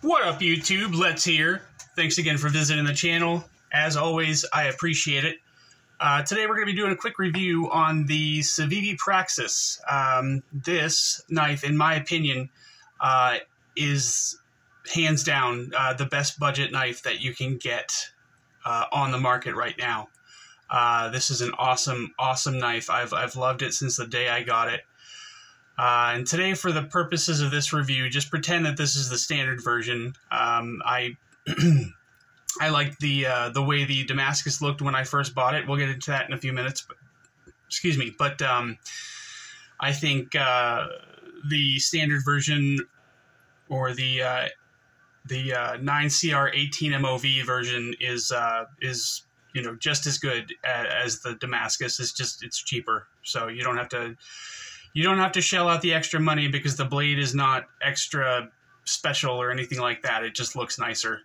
What up, YouTube? Let's here. Thanks again for visiting the channel. As always, I appreciate it. Today we're going to be doing a quick review on the Civivi Praxis. This knife, in my opinion, is hands down the best budget knife that you can get on the market right now. This is an awesome knife. I've loved it since the day I got it. And today, for the purposes of this review, just pretend that this is the standard version. I like the way the Damascus looked when I first bought it. We'll get into that in a few minutes. But, excuse me, but I think the standard version, or the 9CR18 MOV version, is just as good as the Damascus. It's cheaper, so you don't have to shell out the extra money because the blade is not extra special or anything like that. It just looks nicer.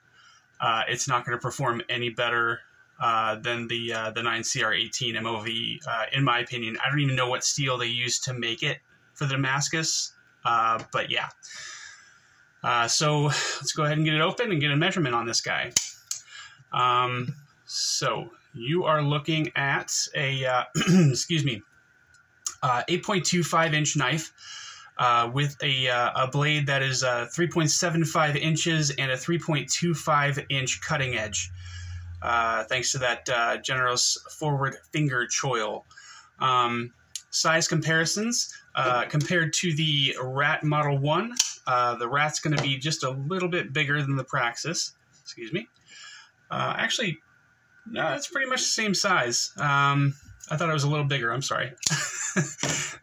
It's not going to perform any better than the 9CR18 MOV, in my opinion. I don't even know what steel they used to make it for the Damascus, but yeah. So let's go ahead and get it open and get a measurement on this guy. So you are looking at a, excuse me, 8.25 inch knife with a blade that is 3.75 inches and a 3.25 inch cutting edge, thanks to that generous forward finger choil. Size comparisons, compared to the Rat Model 1, the Rat's going to be just a little bit bigger than the Praxis. Excuse me. Actually, no, it's pretty much the same size. I thought it was a little bigger. I'm sorry.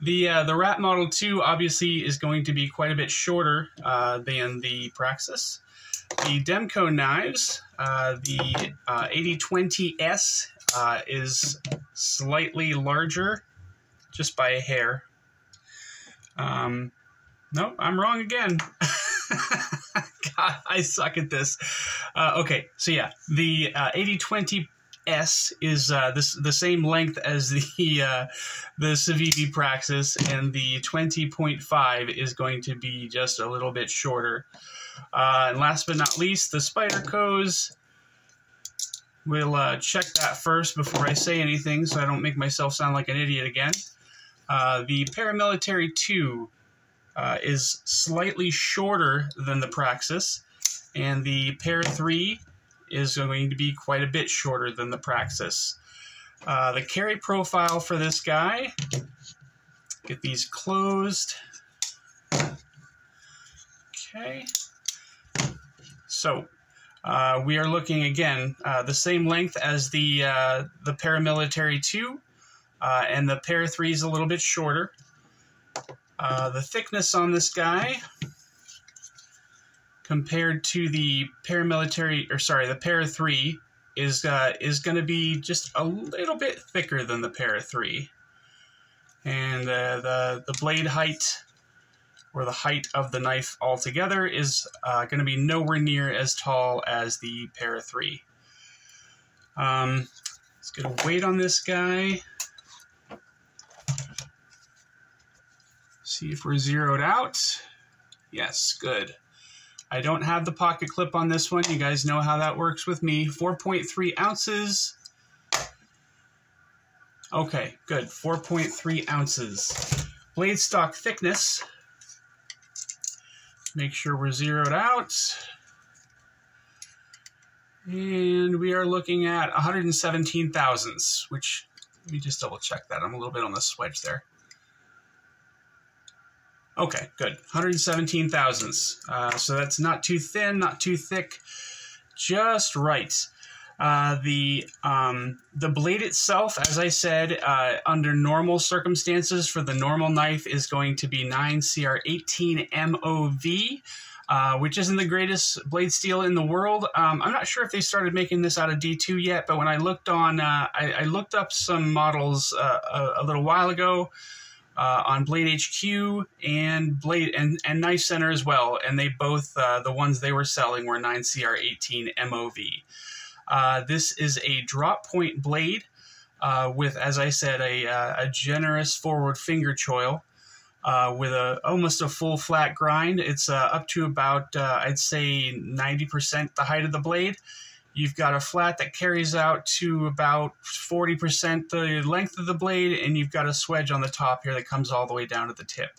The Rat Model 2 obviously is going to be quite a bit shorter than the Praxis. The Demco knives, the 8020S is slightly larger, just by a hair. Nope, I'm wrong again. God, I suck at this. Okay, so yeah, the 8020S is the same length as the Civivi Praxis, and the 20.5 is going to be just a little bit shorter. And last but not least, the Spyderco's. We'll check that first before I say anything, so I don't make myself sound like an idiot again. The Paramilitary 2 is slightly shorter than the Praxis, and the Para 3 is going to be quite a bit shorter than the Praxis. The carry profile for this guy, get these closed. Okay. So we are looking again the same length as the Paramilitary 2, and the Para 3 is a little bit shorter. The thickness on this guy, compared to the the Para 3, is going to be just a little bit thicker than the Para 3. And the blade height, or the height of the knife altogether, is going to be nowhere near as tall as the Para 3. Let's get a weight on this guy. See if we're zeroed out. Yes, good. I don't have the pocket clip on this one. You guys know how that works with me. 4.3 ounces. Okay, good. 4.3 ounces. Blade stock thickness. Make sure we're zeroed out. And we are looking at 117 thousandths, which, let me just double check that. I'm a little bit on the swedge there. Okay, good. 117 thousandths. So that's not too thin, not too thick, just right. The blade itself, as I said, under normal circumstances for the normal knife, is going to be 9CR18 MOV, which isn't the greatest blade steel in the world. I'm not sure if they started making this out of D2 yet, but when I looked on, I looked up some models a little while ago. On Blade HQ and Knife Center as well, and they both, the ones they were selling, were 9CR18 MOV. This is a drop point blade with, as I said, a generous forward finger choil. with almost a full flat grind. It's up to about, I'd say 90% the height of the blade. You've got a flat that carries out to about 40% the length of the blade, and you've got a swedge on the top here that comes all the way down to the tip.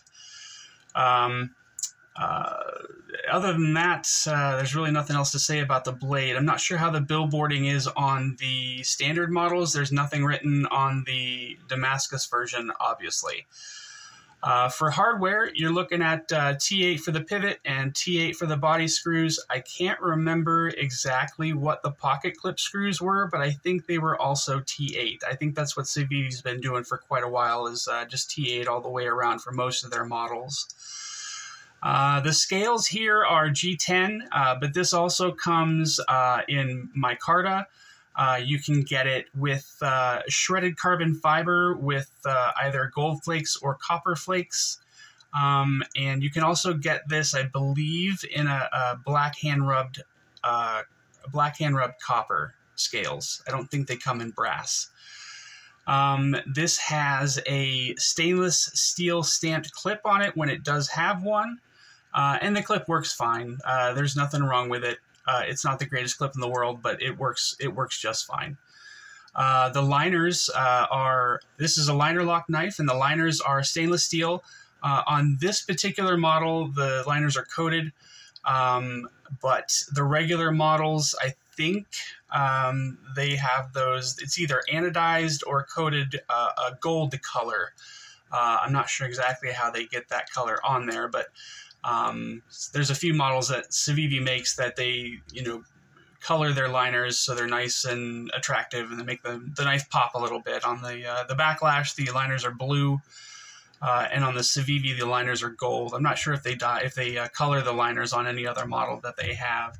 Other than that, there's really nothing else to say about the blade. I'm not sure how the billboarding is on the standard models. There's nothing written on the Damascus version, obviously. For hardware, you're looking at T8 for the pivot and T8 for the body screws. I can't remember exactly what the pocket clip screws were, but I think they were also T8. I think that's what Civivi's been doing for quite a while, is just T8 all the way around for most of their models. The scales here are G10, but this also comes in micarta. You can get it with shredded carbon fiber with either gold flakes or copper flakes. And you can also get this, I believe, in a black hand-rubbed copper scales. I don't think they come in brass. This has a stainless steel stamped clip on it when it does have one. And the clip works fine. There's nothing wrong with it. It's not the greatest clip in the world, but it works just fine. The liners this is a liner lock knife, and the liners are stainless steel. On this particular model, the liners are coated, but the regular models, I think they have those, it's either anodized or coated a gold color. I'm not sure exactly how they get that color on there, but there's a few models that Civivi makes that they, color their liners so they're nice and attractive, and they make the knife pop a little bit. On the backlash, the liners are blue, and on the Civivi, the liners are gold. I'm not sure if they color the liners on any other model that they have.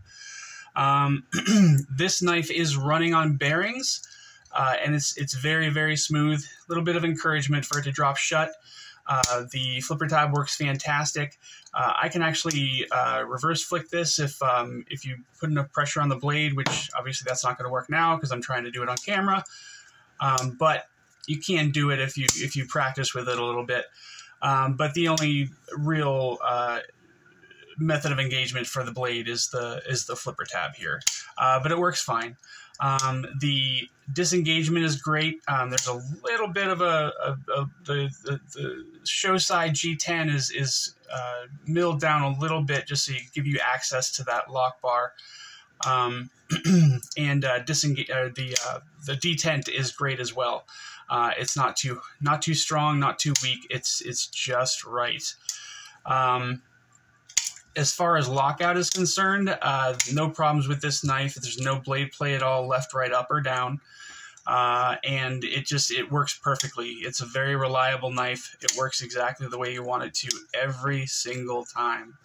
This knife is running on bearings, and it's very, very smooth. A little bit of encouragement for it to drop shut. The flipper tab works fantastic. I can actually reverse flick this if you put enough pressure on the blade, which obviously that's not going to work now because I'm trying to do it on camera. But you can do it if you practice with it a little bit. But the only real method of engagement for the blade is the flipper tab here. But it works fine. The disengagement is great. There's a little bit of the show side G10 is milled down a little bit just so you give you access to that lock bar. And the detent is great as well. It's not too strong, not too weak. It's just right. As far as lockout is concerned, no problems with this knife. There's no blade play at all, left, right, up, or down. And it works perfectly. It's a very reliable knife. It works exactly the way you want it to every single time.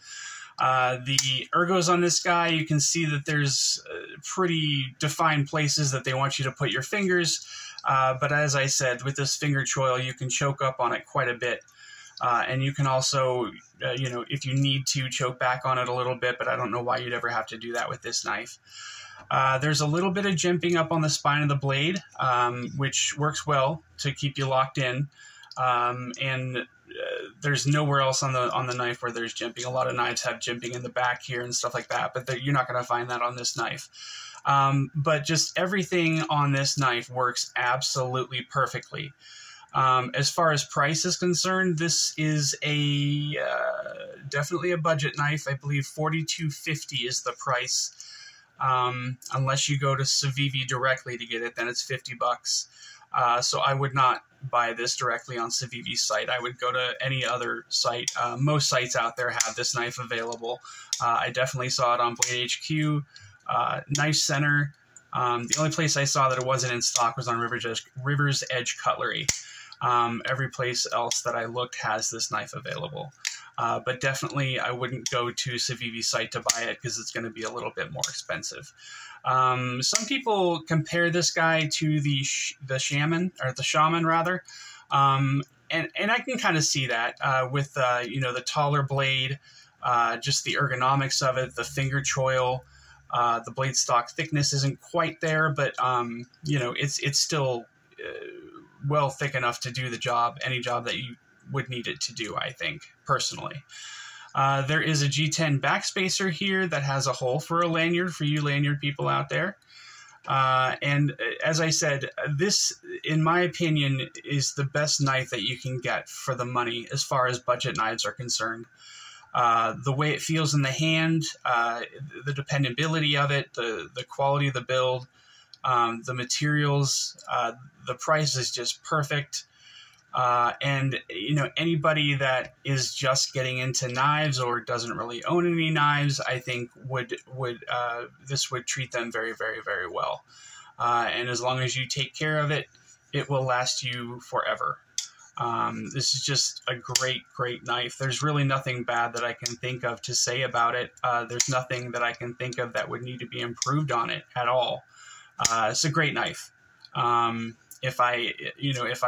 The ergos on this guy, you can see that there's pretty defined places that they want you to put your fingers. But as I said, with this finger choil, you can choke up on it quite a bit. And you can also, if you need to, choke back on it a little bit, but I don't know why you'd ever have to do that with this knife. There's a little bit of jimping up on the spine of the blade, which works well to keep you locked in. There's nowhere else on the knife where there's jimping. A lot of knives have jimping in the back here and stuff like that, but you're not going to find that on this knife. But just everything on this knife works absolutely perfectly. As far as price is concerned, this is definitely a budget knife. I believe $42.50 is the price. Unless you go to Civivi directly to get it, then it's $50. So I would not buy this directly on Civivi's site. I would go to any other site. Most sites out there have this knife available. I definitely saw it on Blade HQ, Knife Center. The only place I saw that it wasn't in stock was on River's Edge Cutlery. Every place else that I looked has this knife available. But definitely I wouldn't go to Civivi's site to buy it because it's going to be a little bit more expensive. Some people compare this guy to the Shaman, or the Shaman rather. And I can kind of see that with, the taller blade, just the ergonomics of it, the finger choil, the blade stock thickness isn't quite there, but, it's still well thick enough to do the job, any job that you would need it to do, I think, personally. There is a G10 backspacer here that has a hole for a lanyard for you lanyard people out there. And as I said, this, in my opinion, is the best knife that you can get for the money as far as budget knives are concerned. The way it feels in the hand, the dependability of it, the quality of the build, the materials, the price is just perfect. And, you know, anybody that is just getting into knives or doesn't really own any knives, I think this would treat them very, very, very well. And as long as you take care of it, it will last you forever. This is just a great, great knife. There's really nothing bad that I can think of to say about it. There's nothing that I can think of that would need to be improved on it at all. It's a great knife. If I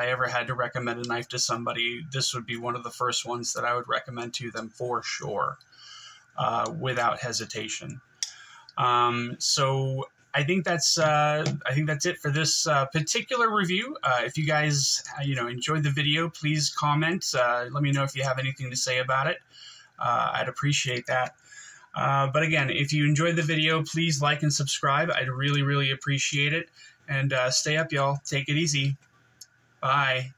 ever had to recommend a knife to somebody, this would be one of the first ones that I would recommend to them for sure, without hesitation. So I think that's it for this particular review. If you guys enjoyed the video, please comment. Let me know if you have anything to say about it. I'd appreciate that. But again, if you enjoyed the video, please like and subscribe. I'd really, really appreciate it. And stay up, y'all. Take it easy. Bye.